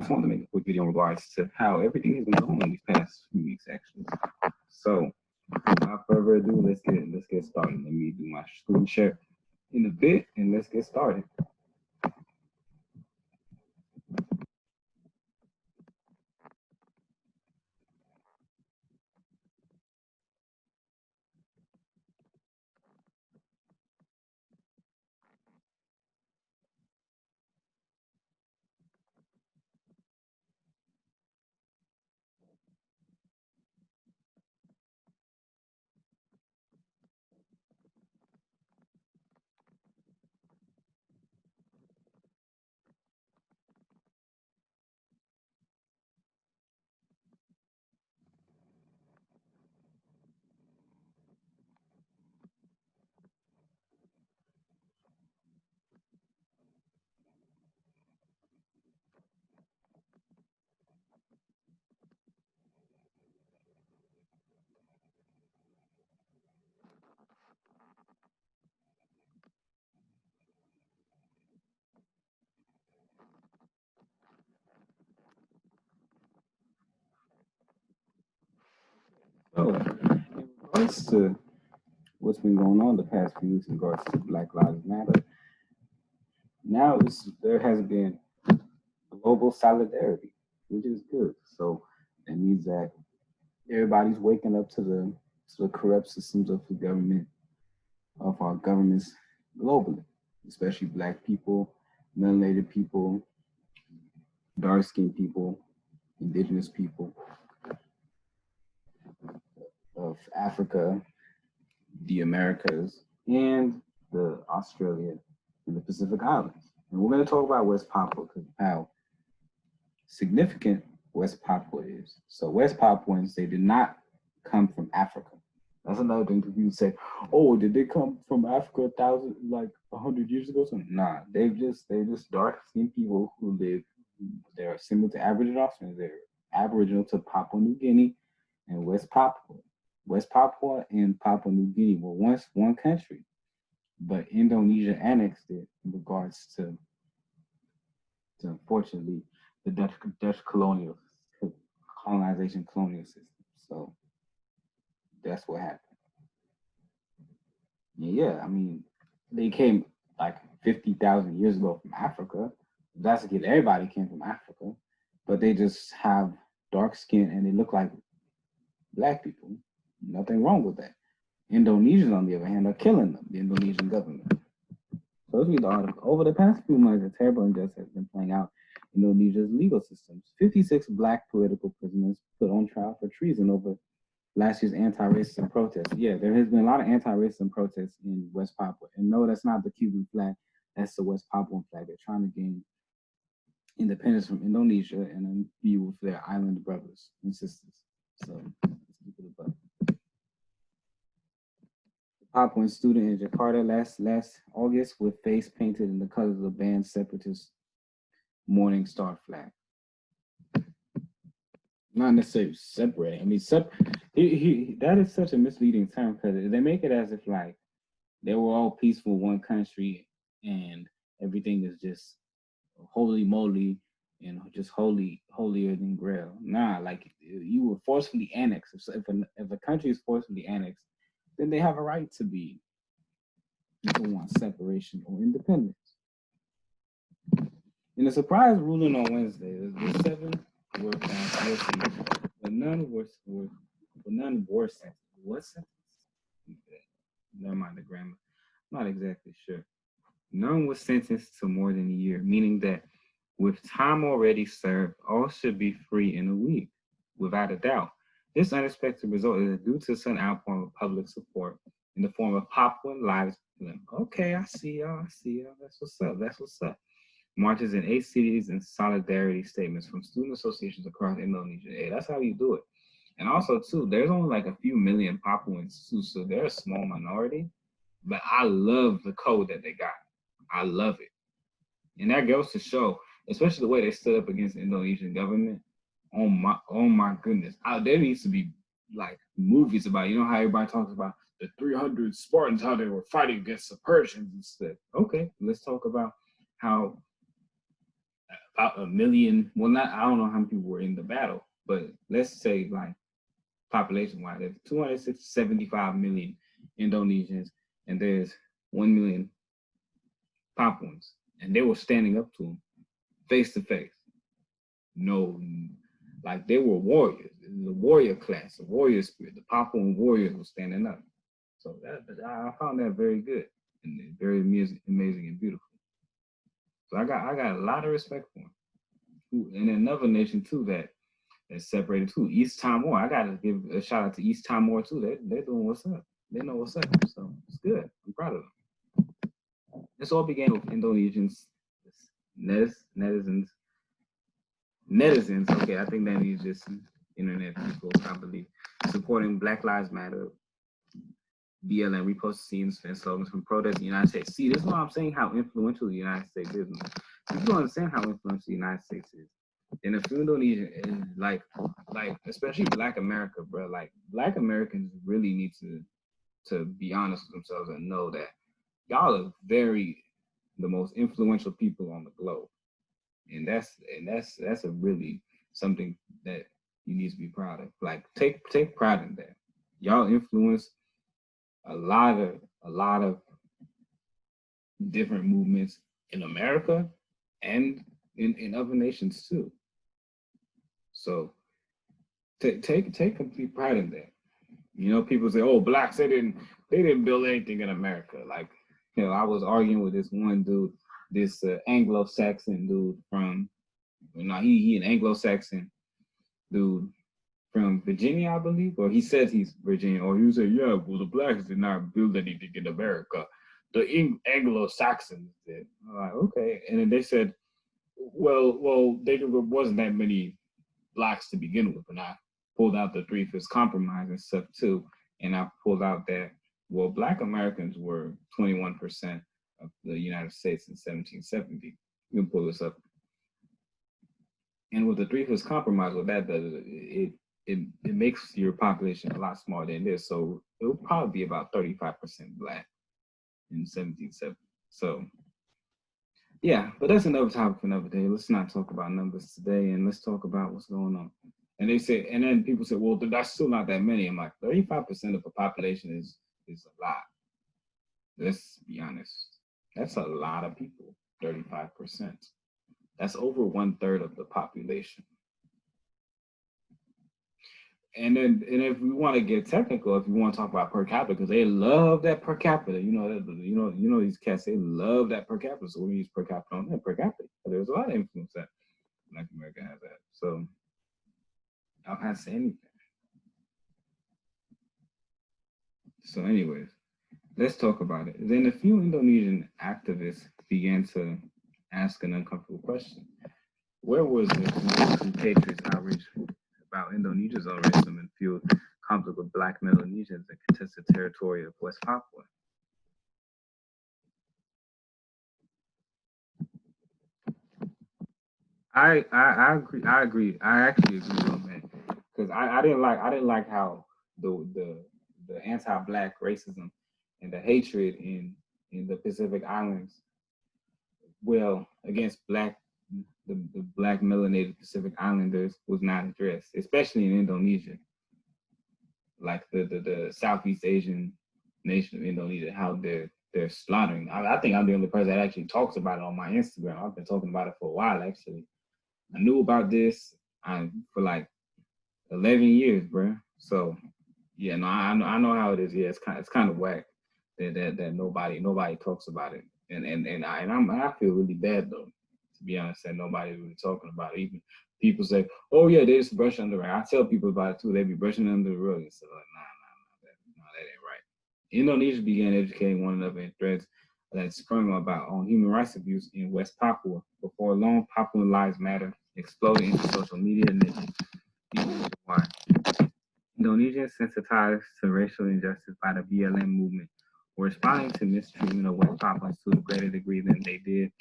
just wanted to make a quick video in regards to how everything has been going these past few weeks, actually. So, without further ado, let's get started. Let me do my screen share in a bit, and let's get started. So, in regards to what's been going on the past few weeks in regards to Black Lives Matter, now there has been global solidarity, which is good. So that means that everybody's waking up to the corrupt systems of the government, of our governments globally, especially Black people, melanated people, dark-skinned people, indigenous people of Africa, the Americas, and the Australia and the Pacific Islands. And we're going to talk about West Papua because how significant West Papua is. So West Papuans, they did not come from Africa. That's another thing people say, oh, did they come from Africa 100 years ago? So, nah, they're just dark-skinned people who live, they're similar to Aboriginal Australians. They're Aboriginal to Papua New Guinea and West Papua. West Papua and Papua New Guinea were once one country, but Indonesia annexed it in regards to unfortunately, the Dutch colonization colonial system. So that's what happened. Yeah, I mean, they came like 50,000 years ago from Africa. That's because everybody came from Africa, but they just have dark skin and they look like Black people. Nothing wrong with that. Indonesians, on the other hand, are killing them, the Indonesian government. So let's read the article. Over the past few months, a terrible injustice has been playing out in Indonesia's legal systems. 56 Black political prisoners put on trial for treason over last year's anti-racism protests. Yeah, there has been a lot of anti-racism protests in West Papua. And no, that's not the Cuban flag. That's the West Papuan flag. They're trying to gain independence from Indonesia and be with their island brothers and sisters. So let's keep it above. Papuan student in Jakarta last August with face painted in the colors of the banned separatist Morning Star flag. Not necessarily separating. I mean, that is such a misleading term because they make it as if like they were all peaceful one country and everything is just holy moly and just holier than grail. Nah, like you were forcefully annexed. If a country is forcefully annexed, then they have a right to want separation or independence. In a surprise ruling on Wednesday, the 7 were found guilty, but none were sentenced. What sentence? Never mind the grammar. I'm not exactly sure. None was sentenced to more than a year, meaning that with time already served, all should be free in a week, without a doubt. This unexpected result is due to some outpouring of public support in the form of Papuan Lives Matter. Okay, I see y'all. That's what's up. Marches in 8 cities and solidarity statements from student associations across Indonesia. Hey, that's how you do it. And also, too, there's only like a few million Papuans, too, so they're a small minority. But I love the code that they got. I love it. And that goes to show, especially the way they stood up against the Indonesian government. Oh my goodness. There needs to be like movies about, you know how everybody talks about the 300 Spartans, how they were fighting against the Persians and stuff. Okay, let's talk about how a million. Well, not I don't know how many people were in the battle, but let's say like population-wise, there's 275 million Indonesians, and there's 1 million Papuans, and they were standing up to them face to face. No, like they were warriors. It was a warrior class, a warrior spirit. The Papuan warriors were standing up. So that I found that very good and very amazing and beautiful. So I got a lot of respect for him. And another nation too that's separated too, East Timor. I gotta give a shout out to East Timor too. They're doing what's up. They know what's up. So it's good. I'm proud of them. This all began with Indonesians, netizens. Okay, I think that means just internet people, I believe, supporting Black Lives Matter, BLM reposted scenes and slogans from protests in the United States. See, this is why I'm saying how influential the United States is. You don't understand how influential the United States is. And if Indonesia is like especially Black America, bro, like Black Americans really need to be honest with themselves and know that y'all are the most influential people on the globe. And that's a really something that you need to be proud of. Like take pride in that. Y'all influence a lot of different movements in America and in other nations too. So take complete pride in that. You know, people say, "Oh, blacks they didn't build anything in America." Like, you know, I was arguing with this one dude, this Anglo-Saxon dude from, he an Anglo-Saxon dude from Virginia, I believe, or he says he's Virginia, or he said, "Yeah, well, the blacks did not build anything in America. The Anglo-Saxons did." I'm like, okay, and then they said, well, there wasn't that many blacks to begin with, and I pulled out the Three-Fifths Compromise and stuff too, and I pulled out that, well, Black Americans were 21% of the United States in 1770. You can pull this up. And with the Three-Fifths Compromise, what that does, it makes your population a lot smaller than this. So it will probably be about 35% Black in 1770. So yeah, but that's another topic for another day. Let's not talk about numbers today, and let's talk about what's going on. And they say, and then people say, well, that's still not that many. I'm like, 35% of the population is a lot. Let's be honest. That's a lot of people, 35%. That's over 1/3 of the population. And if we want to get technical, if you want to talk about per capita, because they love that per capita, you know these cats, they love that per capita. So we use per capita on that per capita. There's a lot of influence that Black America has that. So I don't have to say anything. So anyways, let's talk about it. Then a few Indonesian activists began to ask an uncomfortable question. Where was the patriots outrage about Indonesia's own racism and fueled conflict with Black Melanesians in contested territory of West Papua? I agree. I actually agree on that because I didn't like how the anti-Black racism and the hatred in the Pacific Islands, well, against the Black melanated Pacific Islanders was not addressed, especially in Indonesia, like the Southeast Asian nation of Indonesia, how they're slaughtering. I think I'm the only person that actually talks about it on my Instagram. I've been talking about it for a while actually. I knew about this for like 11 years, bro. So yeah, no, I know how it is. Yeah, it's kind of whack that nobody talks about it, and I feel really bad though, to be honest, that nobody's really talking about it. Even people say, "Oh yeah, they just brush under the rug." I tell people about it too. They be brushing under the rug and stuff like, nah, that ain't right. Indonesia began educating one another in threads that sprung about on human rights abuse in West Papua. Before long, Papuan Lives Matter exploded into social media and why. Indonesians sensitized to racial injustice by the BLM movement were responding to mistreatment of West Papuans to a greater degree than they did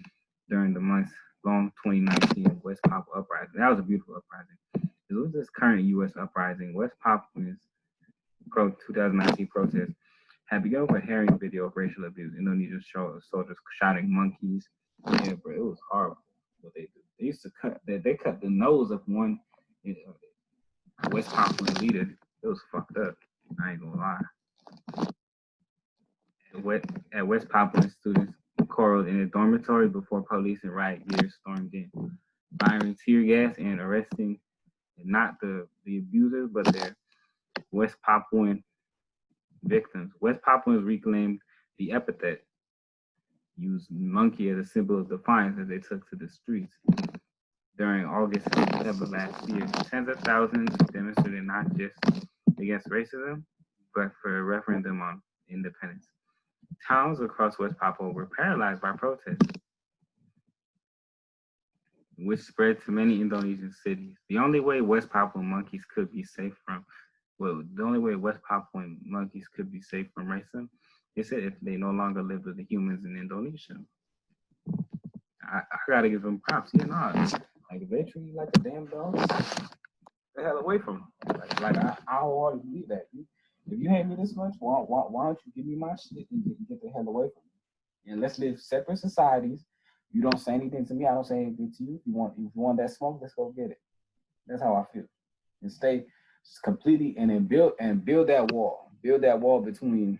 during the months-long 2019 West Papua uprising. That was a beautiful uprising. It was this current U.S. uprising. West Papuans 2019 protest had begun with a harrowing video of racial abuse. Indonesian soldiers shouting monkeys. Yeah, bro, it was horrible what they They used to they cut the nose of one West Papuan leader. It was fucked up. I ain't gonna lie. At West Papuan, students quarreled in a dormitory before police and riot gear stormed in, firing tear gas and arresting not the abusers, but their West Papuan victims. West Papuans reclaimed the epithet, used monkey as a symbol of defiance as they took to the streets. During August and September last year, tens of thousands demonstrated not just against racism, but for a referendum on independence. Towns across West Papua were paralyzed by protests, which spread to many Indonesian cities. The only way West Papuan monkeys could be safe from racism, they said if they no longer lived with the humans in Indonesia. I gotta give them props. You know, like if they treat you like a damn dog, the hell away from them. I wholeheartedly believe that. If you hate me this much, why don't you give me my shit and get the hell away from me? And let's live separate societies. You don't say anything to me, I don't say anything to you. If you want that smoke, let's go get it. That's how I feel. And stay completely and then build that wall. Build that wall between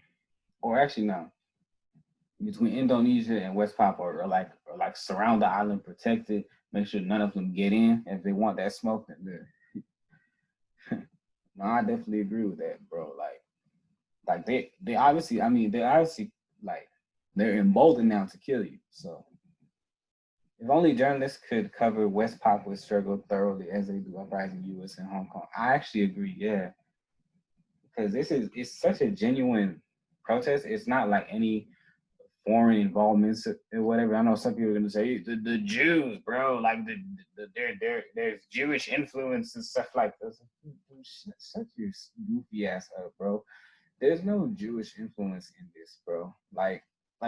Indonesia and West Papua, or like surround the island, protect it, make sure none of them get in if they want that smoke. No, I definitely agree with that, bro. Like they obviously, like they're emboldened now to kill you. So if only journalists could cover West Papua's struggle thoroughly as they do uprising U.S. and Hong Kong. I actually agree, yeah, because it's such a genuine protest. It's not like any foreign involvements or whatever. I know some people are gonna say the Jews, bro, like there's Jewish influence and stuff like this. Shut your goofy ass up, bro. There's no Jewish influence in this, bro. Like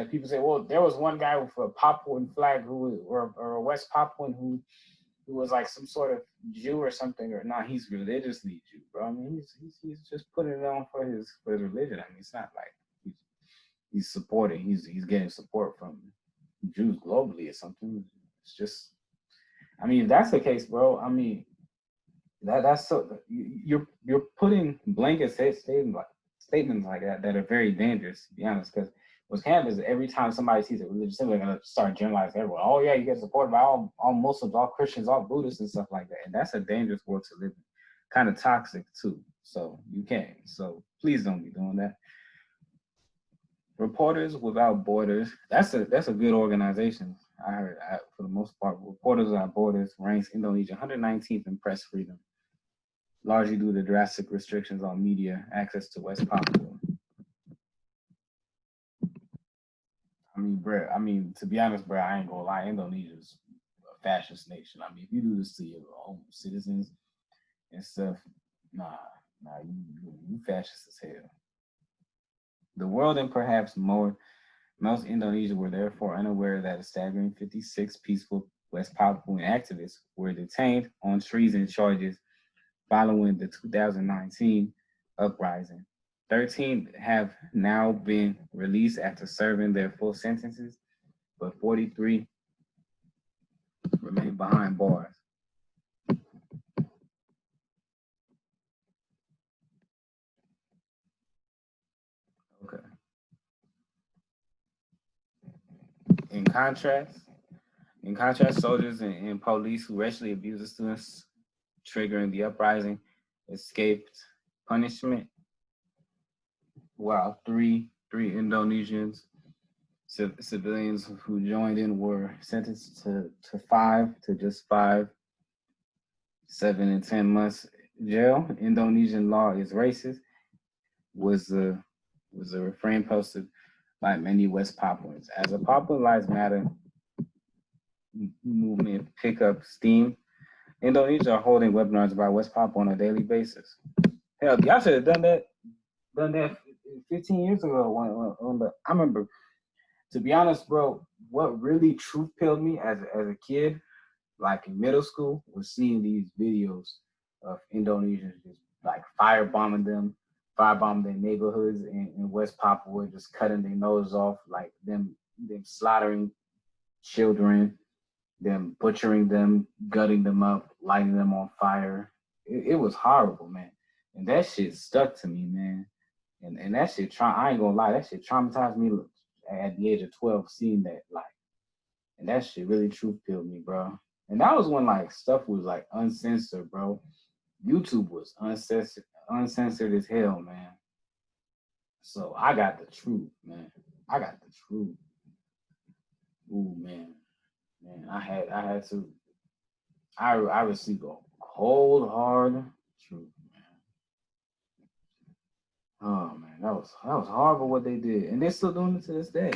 people say, well, there was one guy with a Papuan flag or a West Papuan who was like some sort of Jew or something, or nah, he's religiously Jew, bro. I mean, he's just putting it on for his religion. I mean, it's not like he's supporting, he's getting support from Jews globally or something. It's just, I mean, if that's the case, bro, I mean, that's so, you're putting blanket statements like that are very dangerous, to be honest, because what's happening is every time somebody sees a religious symbol, they're going to start generalizing everyone. Oh yeah, you get supported by all Muslims, all Christians, all Buddhists and stuff like that. And that's a dangerous world to live in. Kind of toxic too. So you can't. So please don't be doing that. Reporters Without Borders, that's a good organization. I heard, for the most part, Reporters Without Borders ranks Indonesia 119th in press freedom, largely due to drastic restrictions on media access to West Papua. I mean, to be honest, bro, I ain't gonna lie, Indonesia's a fascist nation. I mean, if you do this to your own citizens and stuff, nah, you fascist as hell. The world and perhaps most Indonesians were therefore unaware that a staggering 56 peaceful West Papuan activists were detained on treason charges following the 2019 uprising. 13 have now been released after serving their full sentences, but 43 remain behind bars. Okay. In contrast, soldiers and police who racially abused the students, triggering the uprising, escaped punishment, while three Indonesians civilians who joined in were sentenced to 5, 7, and 10 months jail. Indonesian law is racist was a refrain posted by many West Papuans. As a Papuan Lives Matter movement pick up steam, Indonesia are holding webinars about West Papua on a daily basis. Hell, y'all should have done that 15 years ago. I remember, to be honest, bro, what really truth pilled me as a kid, like in middle school, was seeing these videos of Indonesians just like firebombing their neighborhoods in West Papua, just cutting their nose off, like them slaughtering children, them butchering them, gutting them up, lighting them on fire. It was horrible, man. And that shit stuck to me, man. And that shit, I ain't gonna lie, that shit traumatized me at the age of 12, seeing that, like, and that shit really truth killed me, bro. And that was when, like, stuff was, like, uncensored, bro. YouTube was uncensored as hell, man. So I got the truth, man. I got the truth. Ooh, man. I had to. I received a cold, hard truth, man. Oh man, that was horrible what they did, and they're still doing it to this day.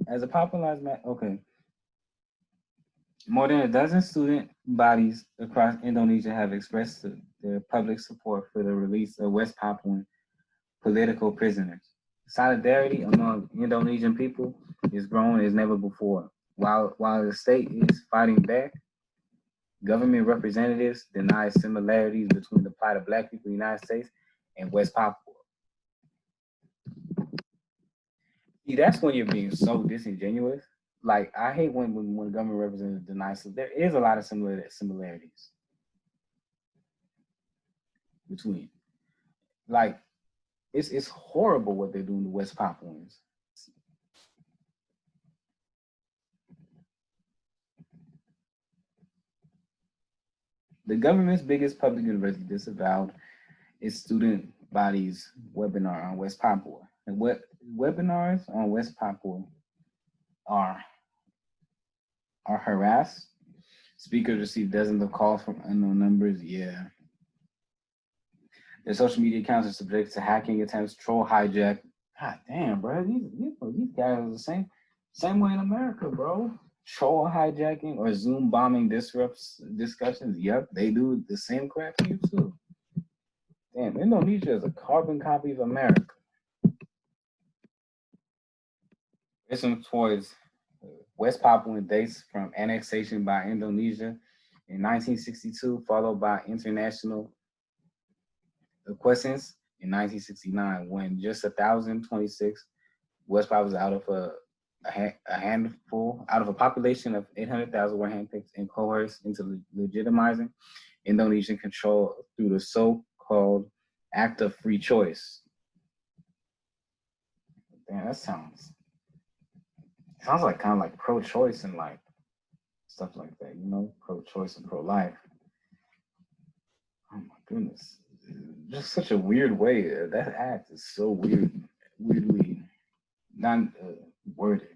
As a Papuan Lives Matter, okay. More than a dozen student bodies across Indonesia have expressed their public support for the release of West Papuan political prisoners. Solidarity among Indonesian people is growing as never before. While the state is fighting back, government representatives deny similarities between the plight of Black people in the United States and West Papua. See, that's when you're being so disingenuous. Like, I hate when government representatives deny. So there is a lot of similarities between. Like, it's horrible what they're doing to West Papuans. The government's biggest public university disavowed its student body's webinar on West Papua. And what webinars on West Papua are harassed. Speakers receive dozens of calls from unknown numbers. Yeah. Their social media accounts are subject to hacking attempts, troll hijack. God damn, bro. These guys are the same way in America, bro. Troll hijacking or Zoom bombing disrupts discussions. Yep, they do the same crap here too. Damn, Indonesia is a carbon copy of America. Listen towards West Papuan dates from annexation by Indonesia in 1962, followed by international acquiescence in 1969, when just 1,026 West Papuans out of a handful, out of a population of 800,000 were handpicked and coerced into legitimizing Indonesian control through the so-called act of free choice. Damn, that sounds like kind of like pro-choice and like stuff like that, you know, pro-choice and pro-life. Oh my goodness, just such a weird way. That act is so weirdly not worded.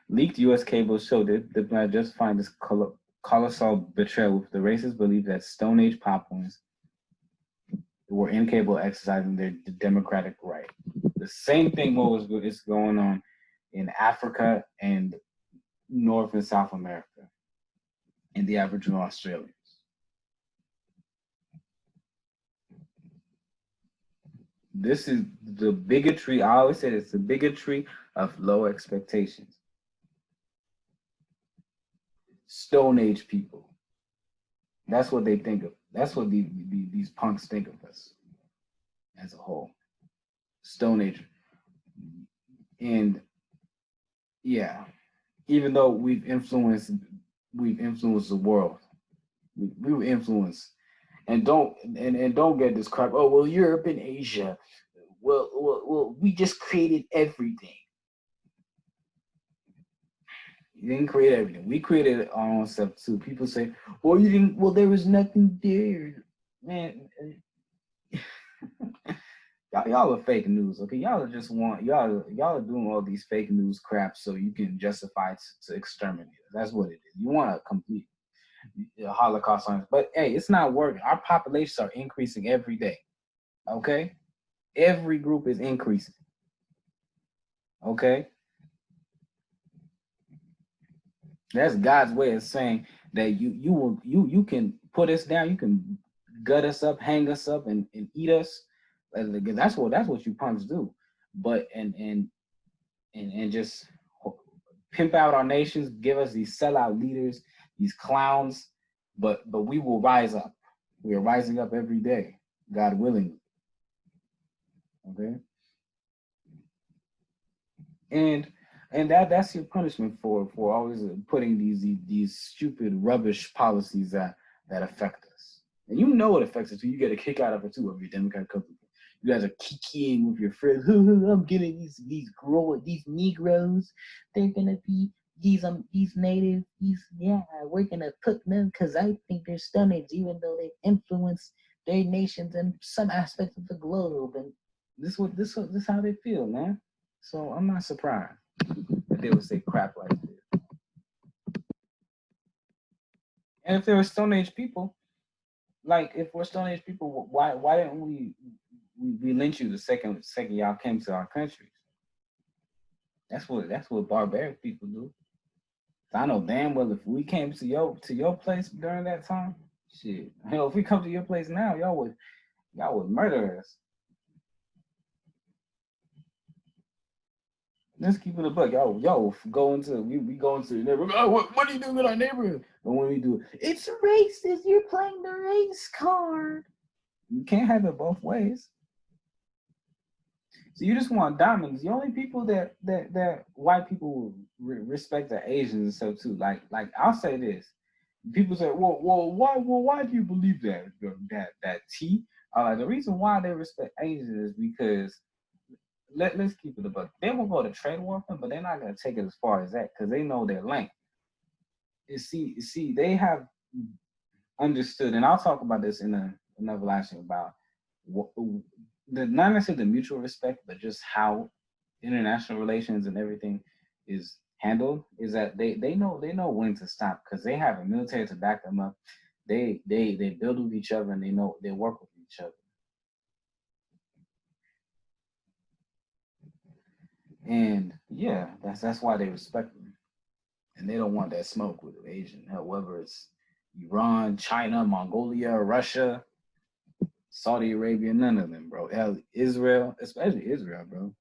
Leaked U.S. cables showed that diplomats justifying this colossal betrayal with the racist belief that Stone Age Papuans were incapable of exercising their democratic right. The same thing is going on in Africa and North and South America and the Aboriginal Australians. This is the bigotry. I always say it's the bigotry of low expectations. Stone Age people. That's what they think of. That's what these punks think of us as a whole. Stone Age. And yeah, even though we've influenced the world. We were influenced. And don't get this crap. Oh well, Europe and Asia. Well, we just created everything. You didn't create everything. We created our own stuff too. People say, "Well, you didn't." Well, there was nothing there, man. y'all are fake news, okay? Y'all are doing all these fake news crap so you can justify to exterminate us. That's what it is. You want to complete the Holocaust on us, but hey, it's not working. Our populations are increasing every day. Okay, every group is increasing. Okay. That's God's way of saying that you can put us down, you can gut us up, hang us up, and eat us. That's what you punks do. But and just pimp out our nations, give us these sellout leaders, these clowns. But we will rise up. We are rising up every day, God willing. Okay. And And that's your punishment for always putting these stupid rubbish policies that affect us. And you know it affects us too. You get a kick out of it too. Of your Democrat couple, you guys are kikiing with your friends. I'm getting these Negroes. They're gonna be these native we're gonna put them because I think they're stunning, even though they influence their nations and some aspects of the globe. And this how they feel, man. So I'm not surprised that they would say crap like this. And if they were Stone Age people, like if we're Stone Age people, why didn't we lynch you the second y'all came to our countries? That's what barbaric people do. I know damn well if we came to your place during that time, shit. Hell, if we come to your place now, y'all would murder us. Let's keep it a buck. Yo, go into we go into the neighborhood. Oh, what are you doing in our neighborhood? And when we do, it's racist. You're playing the race card. You can't have it both ways. So you just want diamonds. The only people that white people respect are Asians and stuff too. Like I'll say this. People say, why do you believe that T? The reason why they respect Asians is because let's keep it a buck. They will go to trade war with them, but they're not gonna take it as far as that because they know their lane. You see, they have understood, and I'll talk about this in another live stream about not necessarily the mutual respect, but just how international relations and everything is handled. Is that they know when to stop because they have a military to back them up. They build with each other and they work with each other. And yeah, that's why they respect them. And they don't want that smoke with the Asian. However, it's Iran, China, Mongolia, Russia, Saudi Arabia, none of them, bro. Hell, Israel, especially Israel, bro.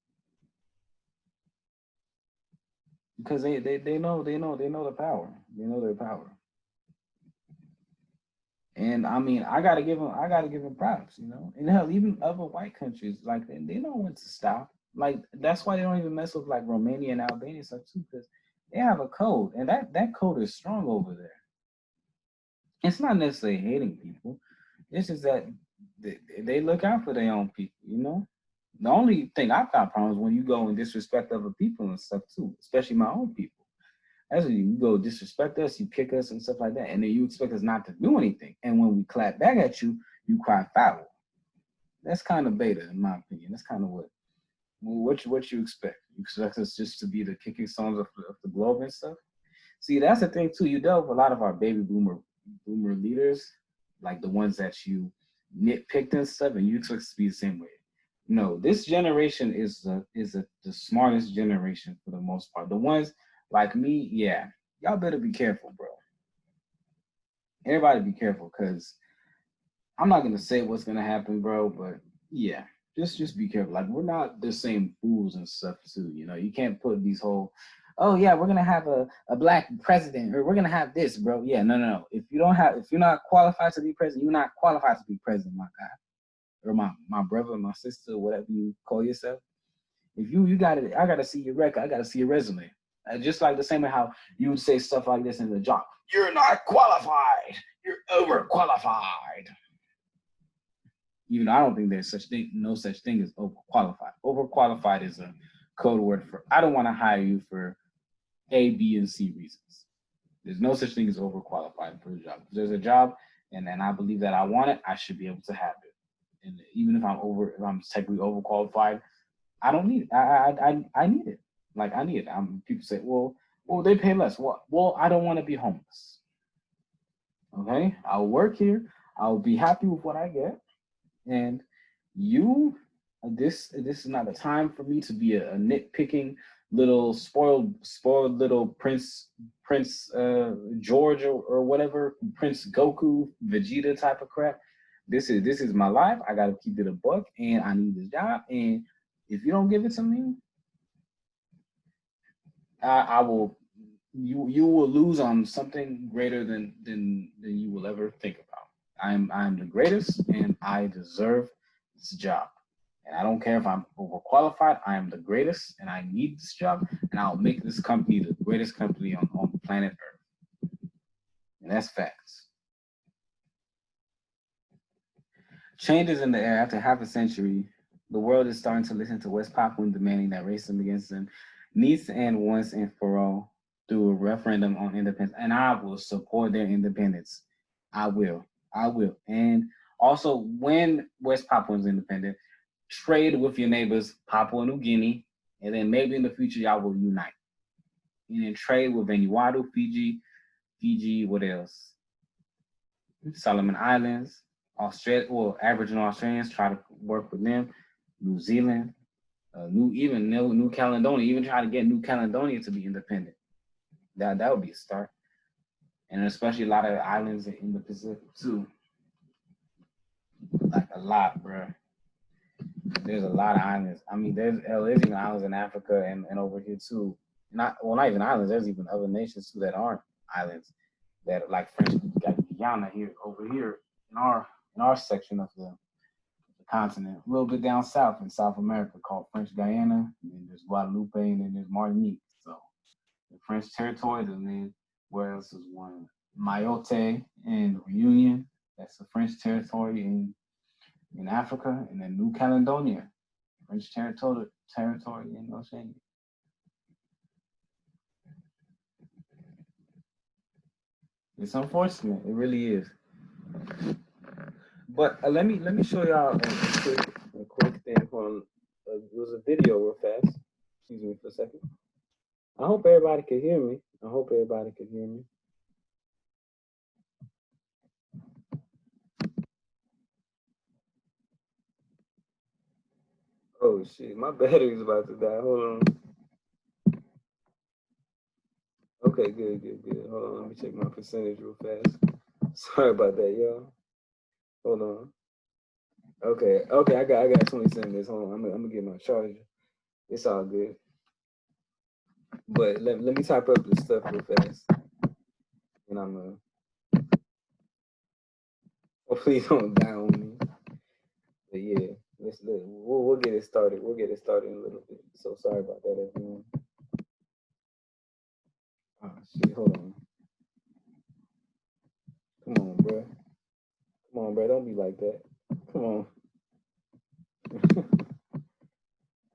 Because they know the power. They know their power. And I mean, I gotta give them props, you know. And hell, even other white countries, like they know when to stop. Like that's why they don't even mess with like Romania and Albania stuff too, because they have a code, and that code is strong over there. It's not necessarily hating people. It's just that they look out for their own people, you know. The only thing I've got problems when you go and disrespect other people and stuff too, especially my own people. That's when you go disrespect us, you kick us and stuff like that, and then you expect us not to do anything. And when we clap back at you, you cry foul. That's kind of beta, in my opinion. That's kind of what you expect. You expect us just to be the kicking songs of the globe and stuff. See, that's the thing too. You dealt with a lot of our baby boomer leaders, like the ones that you nitpicked and stuff, and you expect us to be the same way. No, this generation is the smartest generation for the most part. The ones like me, yeah, y'all better be careful, bro. Everybody be careful, because I'm not gonna say what's gonna happen, bro, but yeah, just be careful. Like we're not the same fools and stuff too, you know. You can't put these whole, oh yeah, we're gonna have a black president, or we're gonna have this, bro. Yeah, no. If you're not qualified to be president, you're not qualified to be president, my guy. Or my brother, my sister, whatever you call yourself. If you got it, I gotta see your record. I gotta see your resume. Just like the same way how you would say stuff like this in the job. You're not qualified. You're overqualified. Even though I don't think there's no such thing as overqualified. Overqualified is a code word for I don't want to hire you for A, B, and C reasons. There's no such thing as overqualified for a job. If there's a job and then I believe that I want it, I should be able to have it. And even if I'm technically overqualified, I don't need it. I need it. Like I need it. People say, well, they pay less. Well, I don't want to be homeless. Okay, I'll work here. I'll be happy with what I get. And this is not the time for me to be a nitpicking little spoiled little Prince George or whatever, Prince Goku, Vegeta type of crap. This is my life. I gotta keep it a buck, and I need this job. And if you don't give it to me, I will. You will lose on something greater than you will ever think about. I'm the greatest, and I deserve this job. And I don't care if I'm overqualified. I am the greatest, and I need this job, and I'll make this company the greatest company on planet Earth. And that's facts. Changes in the air. After half a century, the world is starting to listen to West Papuan demanding that racism against them needs to end once and for all through a referendum on independence. And I will support their independence. I will. I will. And also, when West Papua is independent, trade with your neighbors, Papua New Guinea, and then maybe in the future y'all will unite. And then trade with Vanuatu, Fiji, what else? Solomon Islands, Australia, or Aboriginal Australians, try to work with them. New Zealand, New Caledonia, even try to get New Caledonia to be independent. That would be a start. And especially a lot of islands in the Pacific too. Like a lot, bro. There's a lot of islands. I mean, there's even islands in Africa and over here too. Not even islands. There's even other nations too that aren't islands. That like French Guyana here over here in our section of the continent, a little bit down south in South America called French Guyana. And then there's Guadeloupe, and then there's Martinique. So the French territory, and then where else is one? Mayotte and Reunion. That's the French territory in Africa, and then New Caledonia, French territory in Oceania. It's unfortunate, it really is. But let me show y'all a quick thing. Hold on. It was a video real fast. Excuse me for a second. I hope everybody can hear me. Oh shit, my battery's about to die. Hold on. Okay, good. Hold on, let me check my percentage real fast. Sorry about that, y'all. Hold on. Okay, I got 27 minutes. Hold on, I'm gonna get my charger. It's all good. But let me type up this stuff real fast. And I'm hopefully don't die on me. But yeah, we'll get it started. We'll get it started in a little bit. So sorry about that, everyone. Oh shit, hold on. Come on, bro. Don't be like that. Come on.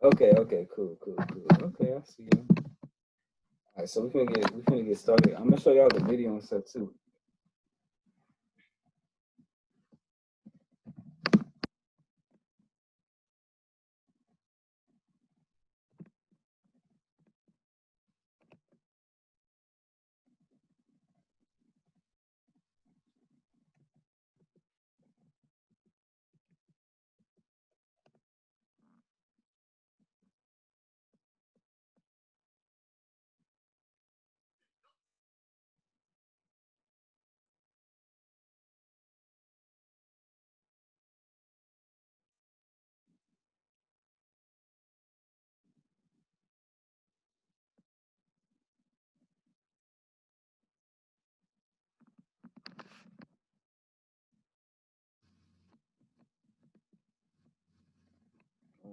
Okay, cool. Okay, I see you. All right, so we're gonna get started. I'm gonna show y'all the video and stuff too.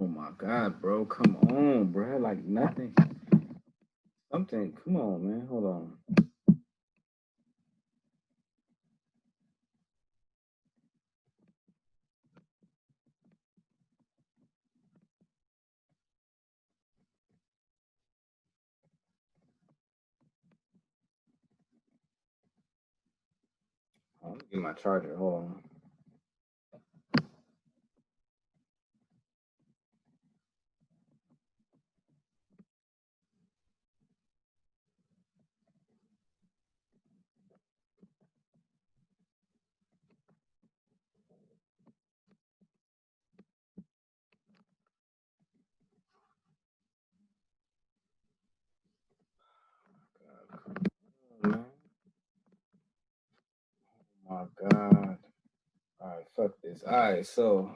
Oh my God, bro. Come on, bro. Like nothing. Something. Come on, man. Hold on. I'm gonna get my charger. Hold on. Oh my God. All right, fuck this. All right, so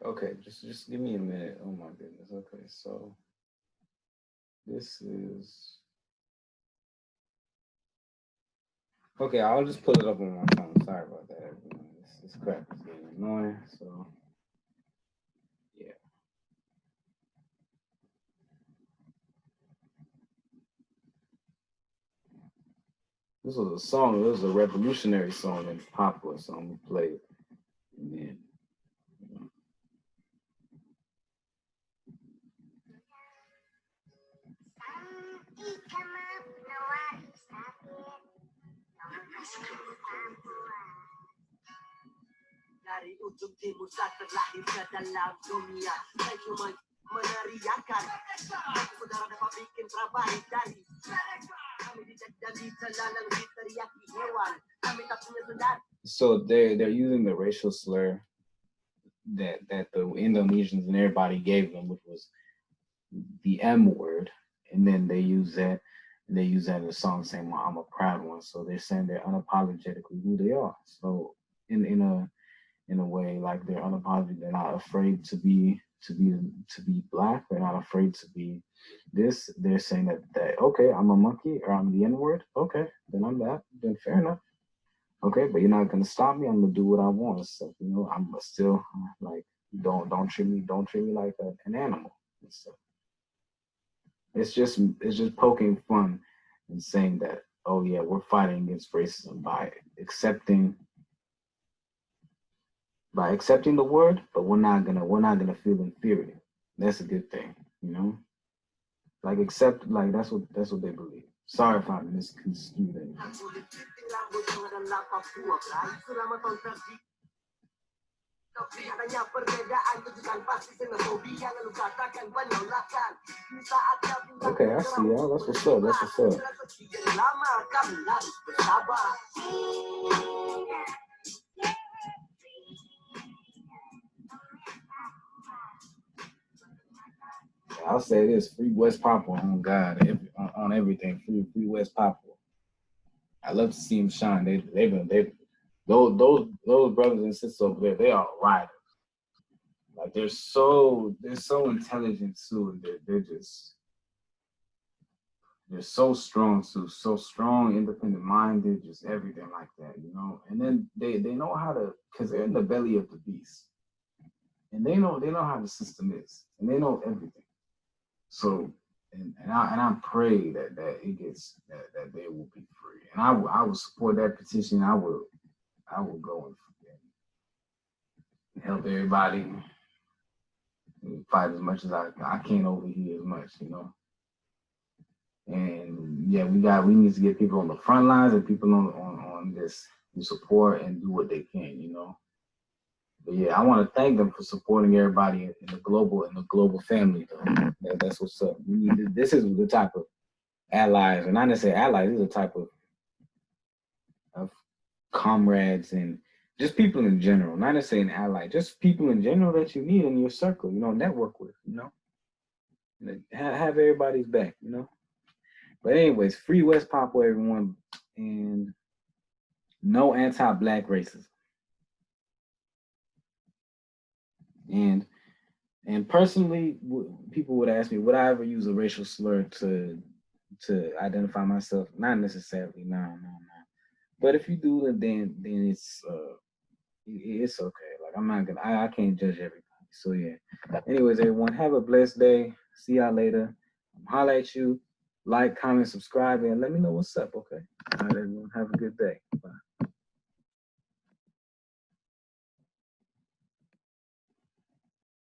Okay, just give me a minute. Oh my goodness. Okay, so this is okay. I'll just pull it up on my phone. Sorry about that, everyone. This crap is getting annoying. So yeah. This was a song. It was a revolutionary song in Papua song we played. And then, dari ujung timur saat terlahir ke dalam dunia saya cuma meneriakan saudara dapat bikin terbaik dari kami dicek dan ditelanang diteriaki hewan kami tak punya saudara. So they're using the racial slur that the Indonesians and everybody gave them, which was the M word, and then they use that in the song saying, "Well, I'm a proud one." So they're saying they're unapologetically who they are. So in a way, like they're unapologetic, they're not afraid to be black. They're not afraid to be this. They're saying that okay, I'm a monkey or I'm the N word. Okay, then I'm that. Then fair enough. Okay, but you're not gonna stop me. I'm gonna do what I want. So you know, I'm still like don't treat me like an animal. So it's just poking fun and saying that oh yeah, we're fighting against racism by accepting the word, but we're not gonna feel inferior. That's a good thing, you know. Like accept, like that's what they believe. Sorry if I misconstrued it. Okay, I see y'all. That's what's up. That's what's up. I'll say this: free West Papua on God, on everything. Free West Papua. I love to see them shine. Those brothers and sisters over there, they are riders. Like they're so intelligent too. They're so strong too, so strong, independent minded, just everything like that, you know. And then they know how to, because they're in the belly of the beast, and they know how the system is, and they know everything. So and I pray that it gets that they will be free, and I will support that petition. I will go and help everybody fight as much as I can over here as much, you know. And yeah, we need to get people on the front lines and people on this to support and do what they can, you know. But yeah, I want to thank them for supporting everybody in the global family. Though. That's what's up. This is the type of allies, and not necessarily allies. This is a type of comrades and just people in general. Not necessarily an ally, just people in general that you need in your circle. You know, network with. You know, have everybody's back. You know. But anyways, free West Papua, everyone, and no anti-black racism. And personally, people would ask me, would I ever use a racial slur to identify myself? Not necessarily, no. But if you do, then it's okay. Like I'm not gonna, I can't judge everybody. So yeah. Anyways, everyone, have a blessed day. See y'all later. Holla at you. Like, comment, subscribe, and let me know what's up. Okay. All right, everyone, have a good day.